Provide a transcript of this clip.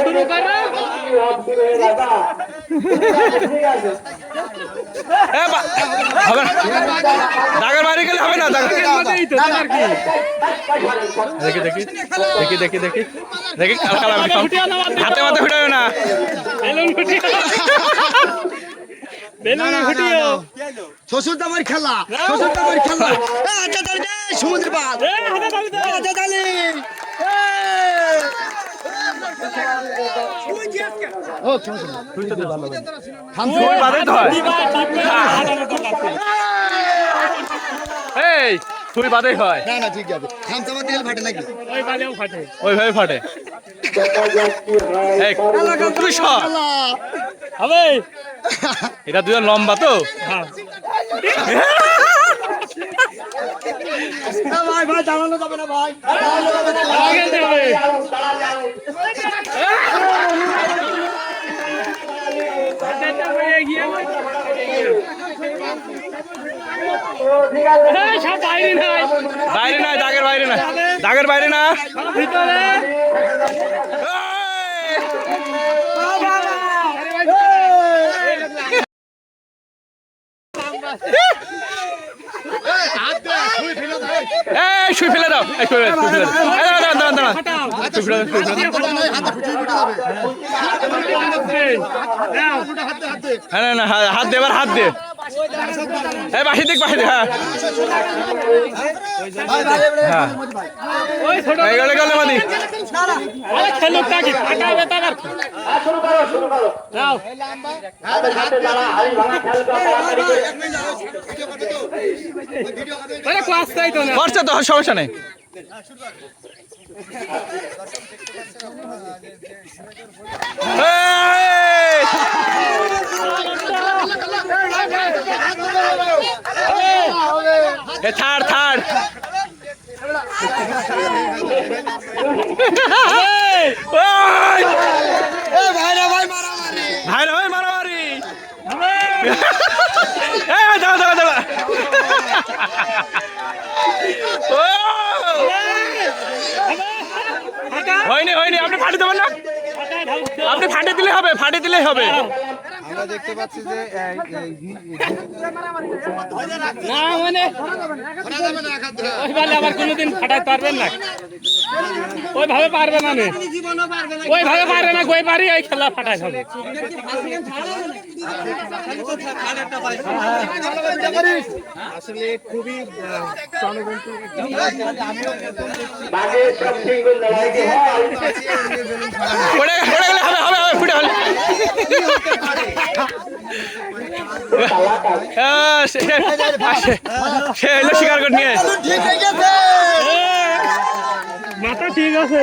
শুরু করো। দাগের বাড়ি গেলে হবে না। দেখি দেখি দেখি দেখি দেখি দেখি হাতে মাথে ফুটাবে না। শ্বশুর দামের খেলা, শ্বশুর দামের খেলা। সমুদ্র পাল তুই বাদেই হয় না না ঠিক আছে। খামচামা তেল ফাটে নাকি? ওইভাবে ফাটে। এটা দুজন লম্বা তো। ভাই ভাই জানানো যাবে না ভাই। বাইরে নাই, দাগের বাইরে না, দাগের বাইরে না। শুই ফেলে দাও, হাত দে, এবার হাত দে। বাসি দিক, বাসি দিক। হ্যাঁ গেলে মাদি খরচা তো সমস্যা নেই। থার থার ভাইরা ভাই মারামারি। হয়নি হয়নি, আপনি ফাটে দেবেন না, আপনি ফাটে দিলে হবে, ফাটে দিলেই হবে। আমরা দেখতে পাচ্ছি যে আবার কোনোদিন ফাটাতে পারবেন না, ওইভাবে পারবে না, ওইভাবে পারবে না। গই পারি ওই খেলা ফাটাই হবে। আসলে খুবই স্বীকার করে নিয়ে মাথা ঠিক আছে।